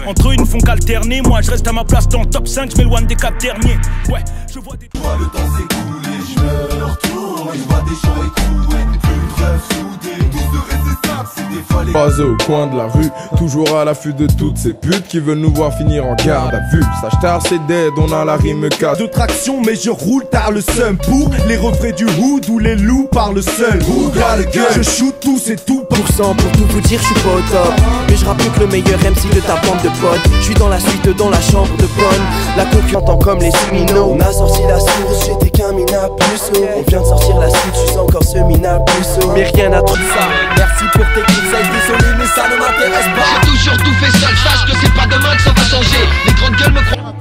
Entre eux ils ne font qu'alterner. Moi je reste à ma place dans le top 5. Je m'éloigne des 4 derniers. Ouais, je vois des... Moi le temps s'écoule et je me retourne. Je vois des gens écroués, plus de rêves soudés. Tout serait c'est simple, c'est des folles. Basé au coin de la rue, toujours à l'affût de toutes ces putes qui veulent nous voir finir en garde à vue. Sache tard c'est dead, on a la rime 4 de traction, mais je roule tard le seum pour les refrains du hood où les loups parlent seuls. Je shoot tous et tout pour tout vous dire, je suis pas au top. Mais je rappe plus que le meilleur MC de ta bande de potes. Je suis dans la suite, dans la chambre de bonne. La concurrente comme les subliminaux. On a sorti la source, j'étais qu'un mina plus haut. On vient de sortir la suite, je suis encore ce mina plus haut. Mais rien à tout ça, merci pour tes conseils. Désolé mais ça ne m'intéresse pas. J'ai toujours tout fait seul, sache que c'est pas demain que ça va changer. Les grandes gueules me croient.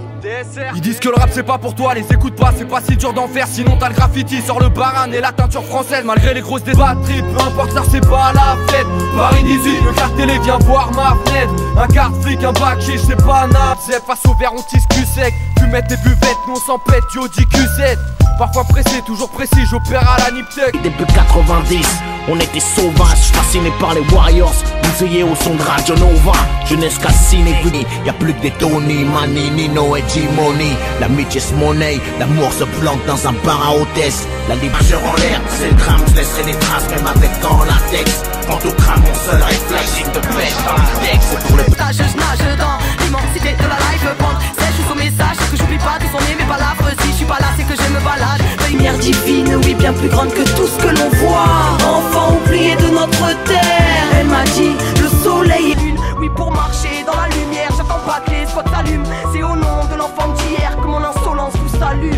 Ils disent que le rap c'est pas pour toi, les écoute pas, c'est pas si dur d'en faire. Sinon t'as le graffiti, sort le baran et la teinture française. Malgré les grosses batteries, peu importe ça c'est pas la fête. Paris 18, le quart télé viens voir ma fenêtre. Un quart flic, un bac chiche, c'est pas un abcès. Face au verre on tisse cul sec, fumette des buvettes, nous on s'en pète, yo dit Q7. Parfois pressé, toujours précis, j'opère à la Niptec. Début 90, on était sauvages, fascinés par les Warriors. Bousillés au son de Radio Nova, jeunesse cassinée. Y'a plus que des Tony, Mani, Nino et Jimoni. L'amitié se monnaie, l'amour se plante dans un bar à hôtesse. La libération en l'air, c'est le drame, je laisserai des traces même avec dans la latex. Quant au crâne, mon seul réflexe, il te pêche dans la texte. C'est pour le je nage dans l'immensité de la life bande. C'est juste au message que j'oublie pas de son nez, mais pas la si je suis pas là, c'est que je me balade. Lumière divine, oui, bien plus grande que tout ce que l'on voit. Enfant oublié de notre terre. Elle m'a dit, le soleil est une. Oui, pour marcher dans la lumière, j'attends pas que les spots s'allument. C'est au nom de l'enfant d'hier que mon insolence vous salue.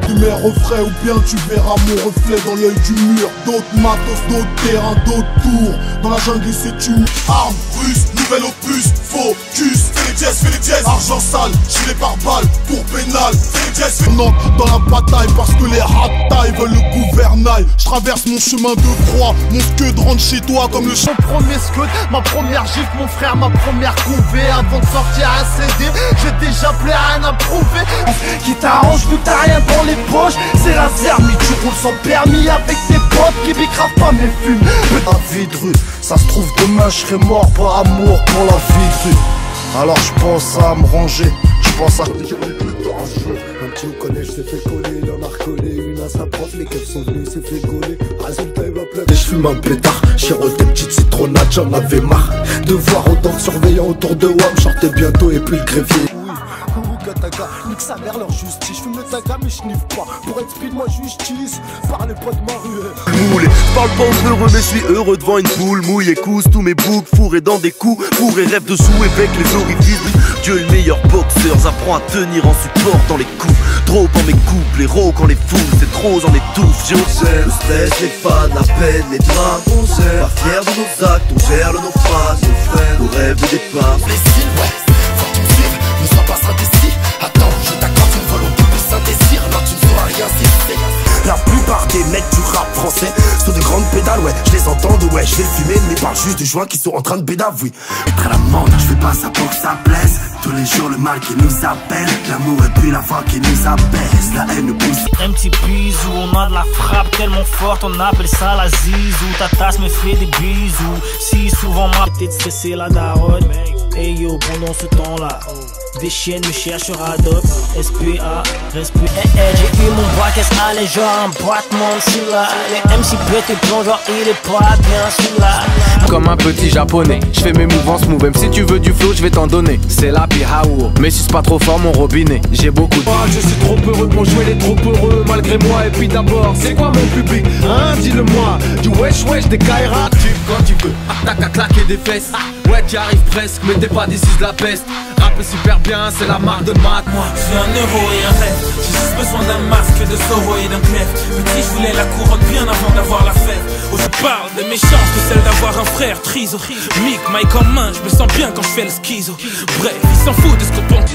Tu mets refrais ou bien tu verras mon reflet dans l'œil du mur. D'autres matos, d'autres terrains, d'autres tours. Dans la jungle c'est une arme russe, nouvel opus, focus. Fais les dièses, argent sale, gilet par balle, pour pénal. Fais les dièses, on entre dans la bataille parce que les rattailles veulent le gouvernail. Je traverse mon chemin de croix, mon scud rentre chez toi comme le mon premier scud, ma première gifle, mon frère, ma première couvée. Avant de sortir un CD, j'ai déjà plein rien à prouver. Qui t'arrange, vu que t'as rien dans les poches. C'est la zermie, tu roules sans permis avec tes potes qui bicravent pas mes fumes. La vie de rue, ça se trouve demain je serai mort par amour pour la vie de rue. Alors je pense à me ranger, je pense à... Un petit au collège s'est fait coller, il en a recollé une à sa prof, les keufs sont venus, s'est fait gauler. Résultat il va pleurer. Et je fume un pétard, Chirol des petites citronnades, j'en avais marre de voir autant de surveillants autour de WAM, sortais bientôt et puis le greffier. Nique sa mère leur justice, je fume le taga mais je n'iffe pas. Pour être speed moi justice, parlez pas de ma rue. Moulé, parle pas aux heureux mais je suis heureux devant une poule. Mouille cousse tous mes boucs, fourrés dans des coups. Fourrés rêve de sous avec les orifices. Dieu le meilleur boxeur, apprend à tenir en support dans les coups. Trop quand mes couples, les rocs quand les fous. C'est trop j'en étouffe, je gère le stress, les fans, la peine, les drames. On gère, pas fier de nos actes, on gère le naufrage. Nos frères, nos rêves de départ. Plaisir, ouais, faut que tu suives, ne sois pas indécis. Attends, je t'accorde une volonté plus un désir, alors tu ne sauras rien si c'est. La plupart des mecs du rap français sont de grandes pédales, ouais, je les entends de ouais, je vais fumer, mais parle juste du joint qui sont en train de bédave, oui. Être à la mode, je fais pas ça pour que ça plaise. Tous les jours le mal qui nous appelle, l'amour et puis la foi qui nous abaisse, la haine nous pousse. Un petit bisou, on a de la frappe tellement forte, on appelle ça la zizou. Ta tasse me fait des bisous, si souvent ma petite stressée la daronne. Hey yo, pendant ce temps-là, des chiennes me cherchera d'autres. SPA, respect. J'ai eu mon bras, qu'est-ce allait genre un battement de celui-là. Les MC petit plomb, genre il est pas bien celui-là. Comme un petit japonais, je fais mes mouvements smooth. Même si tu veux du flow, je vais t'en donner. C'est la pihao, mais suce pas trop fort mon robinet. J'ai beaucoup de... Je suis trop heureux pour jouer les trop heureux malgré moi. Et puis d'abord, c'est quoi mon public, hein, dis-le-moi. Du wesh wesh, des Kaira. Quand tu veux, t'as qu'à claquer des fesses. Ouais, t'y arrives presque, mais t'es pas d'ici de la peste. Rapper super bien, c'est la marque de maths. Moi, je suis un euro et un rêve. J'ai juste besoin d'un masque, de Soro et d'un clef. Petit, je voulais la couronne bien avant d'avoir la fève. Oh, je parle de mes chances que celle d'avoir un frère triso. Mic, Mike en main, je me sens bien quand je fais le schizo. Bref, ils s'en foutent de ce que pense.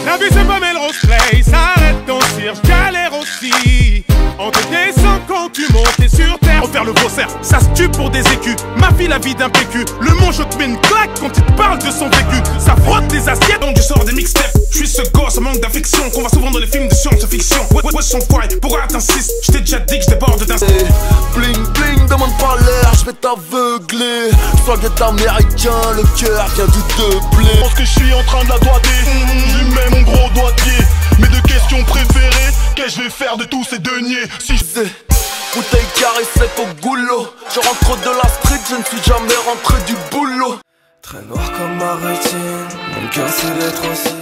La vie c'est pas Melrose Place, arrête ton cirque, galère aussi. On te descend quand tu montes sur terre. Refaire le faussaire, ça se tue pour des écus. Ma fille la vie d'un PQ, le mon je te mets une claque quand il te parle de son vécu. Ça frotte les assiettes, donc je sors des mixtapes. Je suis ce gosse, manque d'affection qu'on va souvent dans les films de science-fiction. Ouais, son foie, pourquoi t'insistes? Je t'ai déjà dit que je déborde d'un... Bling bling, demande pas est aveuglé. Swag est américain, le cœur vient du doublé. Je pense que je suis en train de la doigter. Je lui mets mon gros doigt de pied. Mes deux questions préférées, qu'est-ce que je vais faire de tous ces deniers? Si c'est bouteille carrée sec au goulot. Je rentre de la street, je ne suis jamais rentré du boulot. Très noir comme ma rétine, mon cœur c'est d'être aussi